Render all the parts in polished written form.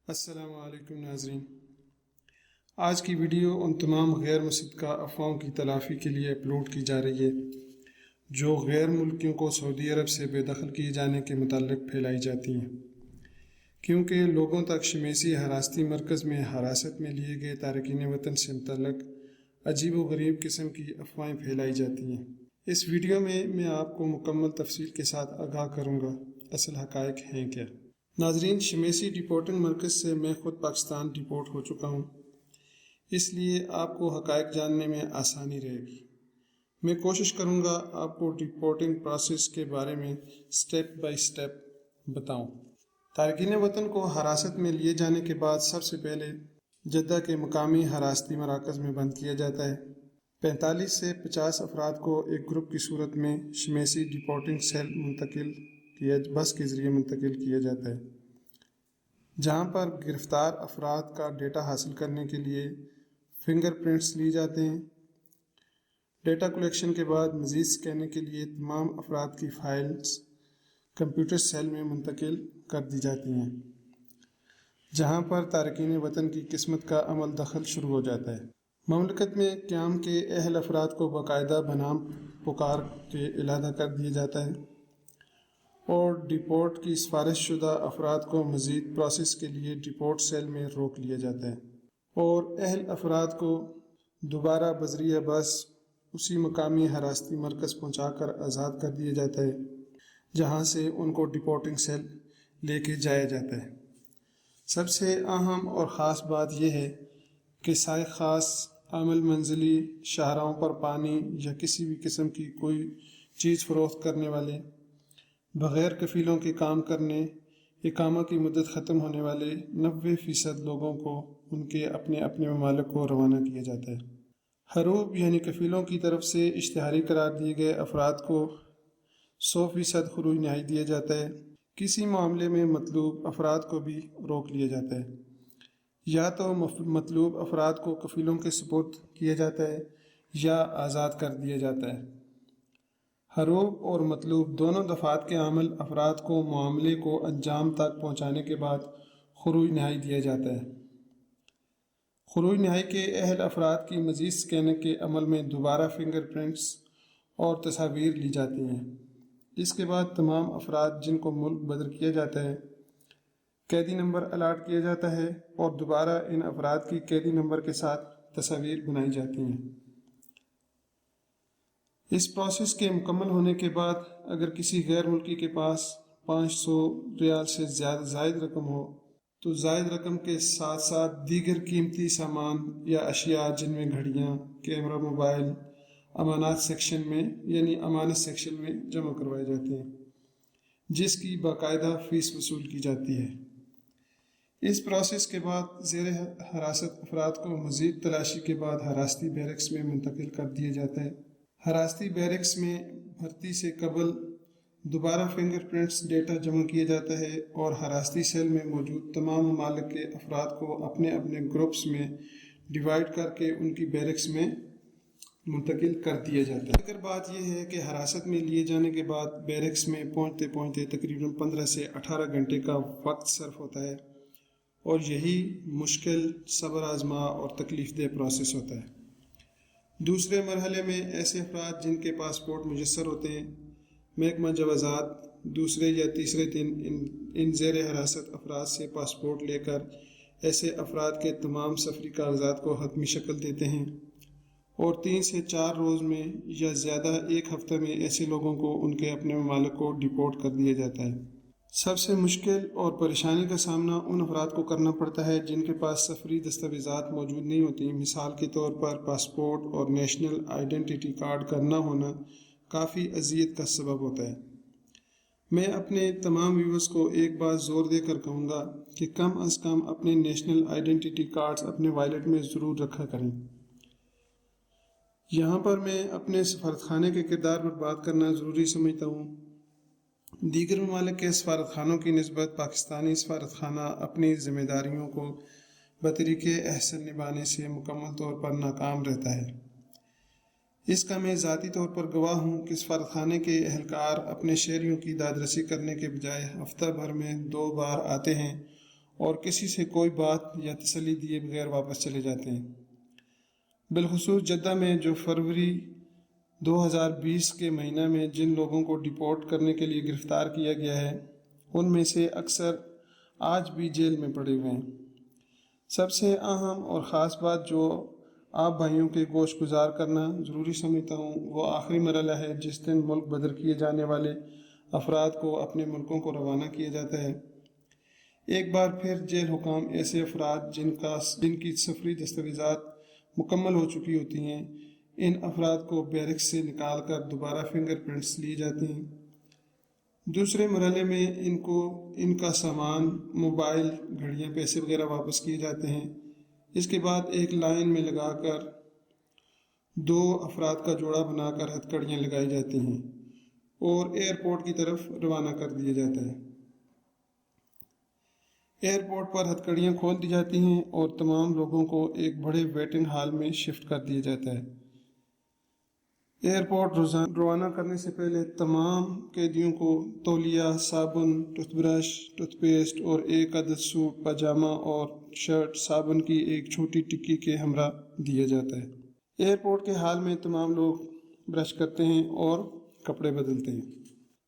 السلام علیکم ناظرین، آج کی ویڈیو ان تمام غیر مصدقہ افواہوں کی تلافی کے لیے اپلوڈ کی جا رہی ہے جو غیر ملکیوں کو سعودی عرب سے بے دخل کیے جانے کے متعلق پھیلائی جاتی ہیں، کیونکہ لوگوں تک شمیسی حراستی مرکز میں حراست میں لیے گئے تارکین وطن سے متعلق عجیب و غریب قسم کی افواہیں پھیلائی جاتی ہیں۔ اس ویڈیو میں میں آپ کو مکمل تفصیل کے ساتھ آگاہ کروں گا اصل حقائق ہیں کیا۔ ناظرین، شمیسی ڈیپورٹنگ مرکز سے میں خود پاکستان ڈیپورٹ ہو چکا ہوں، اس لیے آپ کو حقائق جاننے میں آسانی رہے گی۔ میں کوشش کروں گا آپ کو ڈیپورٹنگ پروسیس کے بارے میں سٹیپ بائی سٹیپ بتاؤں۔ تارکین وطن کو حراست میں لیے جانے کے بعد سب سے پہلے جدہ کے مقامی حراستی مراکز میں بند کیا جاتا ہے۔ 45 سے 50 افراد کو ایک گروپ کی صورت میں شمیسی ڈیپورٹنگ سیل بس کے ذریعے منتقل کیا جاتا ہے، جہاں پر گرفتار افراد کا ڈیٹا حاصل کرنے کے لیے فنگر پرنٹس لیے جاتے ہیں۔ ڈیٹا کلیکشن کے بعد مزید سکیننگ کے لیے تمام افراد کی فائلز کمپیوٹر سیل میں منتقل کر دی جاتی ہیں، جہاں پر تارکین وطن کی قسمت کا عمل دخل شروع ہو جاتا ہے۔ مملکت میں قیام کے اہل افراد کو باقاعدہ بنام پکار کے علیحدہ کر دیا جاتا ہے اور ڈیپورٹ کی سفارش شدہ افراد کو مزید پروسیس کے لیے ڈیپورٹ سیل میں روک لیا جاتا ہے اور اہل افراد کو دوبارہ بذریعہ بس اسی مقامی حراستی مرکز پہنچا کر آزاد کر دیا جاتا ہے، جہاں سے ان کو ڈیپورٹنگ سیل لے کے جایا جاتا ہے۔ سب سے اہم اور خاص بات یہ ہے کہ سائے خاص عمل منزلی شاہراہوں پر پانی یا کسی بھی قسم کی کوئی چیز فروخت کرنے والے، بغیر کفیلوں کے کام کرنے، اقامہ کی مدت ختم ہونے والے 90% لوگوں کو ان کے اپنے ممالک کو روانہ کیا جاتا ہے۔ حروب یعنی کفیلوں کی طرف سے اشتہاری قرار دیے گئے افراد کو 100% خروج نہائی دیا جاتا ہے۔ کسی معاملے میں مطلوب افراد کو بھی روک لیا جاتا ہے، یا تو مطلوب افراد کو کفیلوں کے سپرد کیا جاتا ہے یا آزاد کر دیا جاتا ہے۔ حروب اور مطلوب دونوں دفعات کے عامل افراد کو معاملے کو انجام تک پہنچانے کے بعد خروج نہائی دیا جاتا ہے۔ خروج نہائی کے اہل افراد کی مزید سکیننگ کے عمل میں دوبارہ فنگر پرنٹس اور تصاویر لی جاتی ہیں۔ اس کے بعد تمام افراد جن کو ملک بدر کیا جاتا ہے، قیدی نمبر الاٹ کیا جاتا ہے اور دوبارہ ان افراد کی قیدی نمبر کے ساتھ تصاویر بنائی جاتی ہیں۔ اس پروسیس کے مکمل ہونے کے بعد اگر کسی غیر ملکی کے پاس 500 ریال سے زائد رقم ہو تو زائد رقم کے ساتھ ساتھ دیگر قیمتی سامان یا اشیاء جن میں گھڑیاں، کیمرہ، موبائل امانات امانت سیکشن میں جمع کروائے جاتے ہیں، جس کی باقاعدہ فیس وصول کی جاتی ہے۔ اس پروسیس کے بعد زیر حراست افراد کو مزید تلاشی کے بعد حراستی بیرکس میں منتقل کر دیا جاتا ہے۔ حراستی بیرکس میں بھرتی سے قبل دوبارہ فنگر پرنٹس ڈیٹا جمع کیا جاتا ہے اور حراستی سیل میں موجود تمام ممالک کے افراد کو اپنے گروپس میں ڈیوائیڈ کر کے ان کی بیرکس میں منتقل کر دیا جاتا ہے۔ اگر بات یہ ہے کہ حراست میں لیے جانے کے بعد بیرکس میں پہنچتے تقریباً 15 سے 18 گھنٹے کا وقت صرف ہوتا ہے اور یہی مشکل، صبر آزما اور تکلیف دہ پروسیس ہوتا ہے۔ دوسرے مرحلے میں ایسے افراد جن کے پاسپورٹ میسر ہوتے ہیں، محکمہ جوازات دوسرے یا تیسرے دن ان زیر حراست افراد سے پاسپورٹ لے کر ایسے افراد کے تمام سفری کاغذات کو حتمی شکل دیتے ہیں اور 3 سے 4 روز میں یا زیادہ ایک ہفتہ میں ایسے لوگوں کو ان کے اپنے ممالک کو ڈیپورٹ کر دیا جاتا ہے۔ سب سے مشکل اور پریشانی کا سامنا ان افراد کو کرنا پڑتا ہے جن کے پاس سفری دستاویزات موجود نہیں ہوتی۔ مثال کے طور پر پاسپورٹ اور نیشنل آئیڈینٹی کارڈ کا نہ ہونا کافی اذیت کا سبب ہوتا ہے۔ میں اپنے تمام ویورز کو ایک بات زور دے کر کہوں گا کہ کم از کم اپنے نیشنل آئیڈینٹی کارڈز اپنے وائلٹ میں ضرور رکھا کریں۔ یہاں پر میں اپنے سفارتخانے کے کردار پر بات کرنا ضروری سمجھتا ہوں۔ دیگر ممالک کے سفارت خانوں کی نسبت پاکستانی سفارت خانہ اپنی ذمہ داریوں کو بطریقِ احسن نبھانے سے مکمل طور پر ناکام رہتا ہے۔ اس کا میں ذاتی طور پر گواہ ہوں کہ سفارت خانے کے اہلکار اپنے شہریوں کی داد رسی کرنے کے بجائے ہفتہ بھر میں 2 بار آتے ہیں اور کسی سے کوئی بات یا تسلی دیے بغیر واپس چلے جاتے ہیں۔ بالخصوص جدہ میں جو فروری 2020 کے مہینہ میں جن لوگوں کو ڈیپورٹ کرنے کے لیے گرفتار کیا گیا ہے ان میں سے اکثر آج بھی جیل میں پڑے ہوئے ہیں۔ سب سے اہم اور خاص بات جو آپ بھائیوں کے گوش گزار کرنا ضروری سمجھتا ہوں وہ آخری مرحلہ ہے جس دن ملک بدر کیے جانے والے افراد کو اپنے ملکوں کو روانہ کیا جاتا ہے۔ ایک بار پھر جیل حکام ایسے افراد جن کی سفری دستاویزات مکمل ہو چکی ہوتی ہیں، ان افراد کو بیرکس سے نکال کر دوبارہ فنگر پرنٹس لیے جاتے ہیں۔ دوسرے مرحلے میں ان کا سامان، موبائل، گھڑیاں، پیسے وغیرہ واپس کیے جاتے ہیں۔ اس کے بعد ایک لائن میں لگا کر 2 افراد کا جوڑا بنا کر ہتھکڑیاں لگائی جاتی ہیں اور ایئرپورٹ کی طرف روانہ کر دیا جاتا ہے۔ ایئرپورٹ پر ہتھکڑیاں کھول دی جاتی ہیں اور تمام لوگوں کو ایک بڑے ویٹنگ ہال میں شفٹ کر دیا جاتا ہے۔ ایئرپورٹ روانہ کرنے سے پہلے تمام قیدیوں کو تولیہ، صابن، ٹوتھ برش، ٹوتھ پیسٹ اور ایک عدد سوٹ، پاجامہ اور شرٹ صابن کی ایک چھوٹی ٹکی کے ہمراہ دیا جاتا ہے۔ ایئرپورٹ کے ہال میں تمام لوگ برش کرتے ہیں اور کپڑے بدلتے ہیں،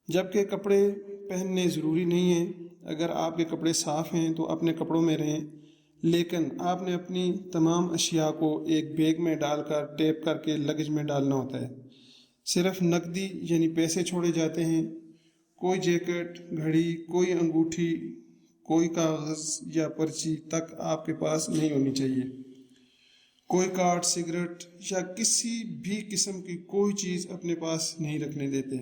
جبکہ کپڑے پہننے ضروری نہیں ہیں۔ اگر آپ کے کپڑے صاف ہیں تو اپنے کپڑوں میں رہیں، لیکن آپ نے اپنی تمام اشیاء کو ایک بیگ میں ڈال کر ٹیپ کر کے لگیج میں ڈالنا ہوتا ہے۔ صرف نقدی یعنی پیسے چھوڑے جاتے ہیں۔ کوئی جیکٹ، گھڑی، کوئی انگوٹھی، کوئی کاغذ یا پرچی تک آپ کے پاس نہیں ہونی چاہیے۔ کوئی کارڈ، سگریٹ یا کسی بھی قسم کی کوئی چیز اپنے پاس نہیں رکھنے دیتے۔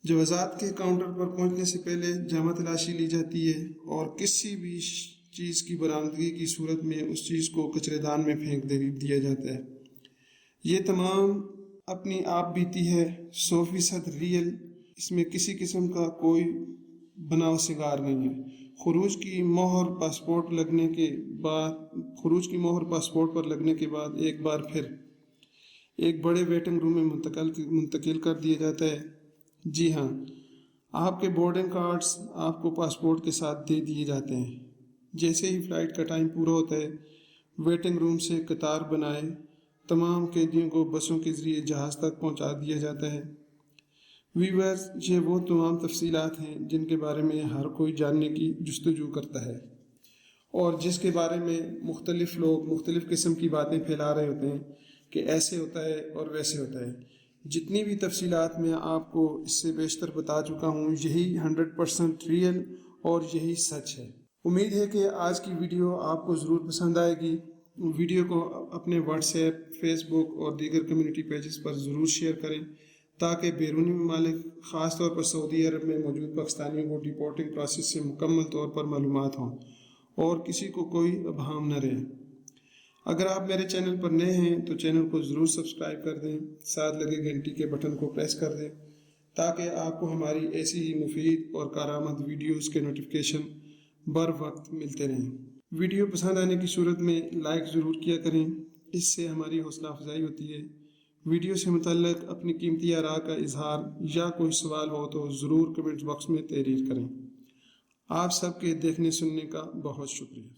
جوازات کے کاؤنٹر پر پہنچنے سے پہلے جامہ تلاشی لی جاتی ہے اور کسی بھی چیز کی برآمدگی کی صورت میں اس چیز کو کچرے دان میں پھینک دیا جاتا ہے۔ یہ تمام اپنی آپ بیتی ہے 100% ریئل، اس میں کسی قسم کا کوئی بناؤ سنگار نہیں ہے۔ خروج کی مہر پاسپورٹ پر لگنے کے بعد ایک بار پھر ایک بڑے ویٹنگ روم میں منتقل کر دیا جاتا ہے۔ جی ہاں، آپ کے بورڈنگ کارڈز آپ کو پاسپورٹ کے ساتھ دے دیے جاتے ہیں۔ جیسے ہی فلائٹ کا ٹائم پورا ہوتا ہے، ویٹنگ روم سے قطار بنائے تمام قیدیوں کو بسوں کے ذریعے جہاز تک پہنچا دیا جاتا ہے۔ ویورز، یہ وہ تمام تفصیلات ہیں جن کے بارے میں ہر کوئی جاننے کی جستجو کرتا ہے اور جس کے بارے میں مختلف لوگ مختلف قسم کی باتیں پھیلا رہے ہوتے ہیں کہ ایسے ہوتا ہے اور ویسے ہوتا ہے۔ جتنی بھی تفصیلات میں آپ کو اس سے بیشتر بتا چکا ہوں، یہی 100% ریئل اور یہی سچ ہے۔ امید ہے کہ آج کی ویڈیو آپ کو ضرور پسند آئے گی۔ ویڈیو کو اپنے واٹس ایپ، فیس بک اور دیگر کمیونٹی پیجز پر ضرور شیئر کریں تاکہ بیرونی ممالک، خاص طور پر سعودی عرب میں موجود پاکستانیوں کو ڈیپورٹنگ پروسیس سے مکمل طور پر معلومات ہوں اور کسی کو کوئی ابہام نہ رہے۔ اگر آپ میرے چینل پر نئے ہیں تو چینل کو ضرور سبسکرائب کر دیں، ساتھ لگے گھنٹی کے بٹن کو پریس کر دیں تاکہ آپ کو ہماری ایسی ہی مفید اور کارآمد ویڈیوز کے نوٹیفیکیشن بر وقت ملتے رہیں۔ ویڈیو پسند آنے کی صورت میں لائک ضرور کیا کریں، اس سے ہماری حوصلہ افزائی ہوتی ہے۔ ویڈیو سے متعلق اپنی قیمتی آراء کا اظہار یا کوئی سوال ہو تو ضرور کمنٹ باکس میں تحریر کریں۔ آپ سب کے دیکھنے سننے کا بہت شکریہ۔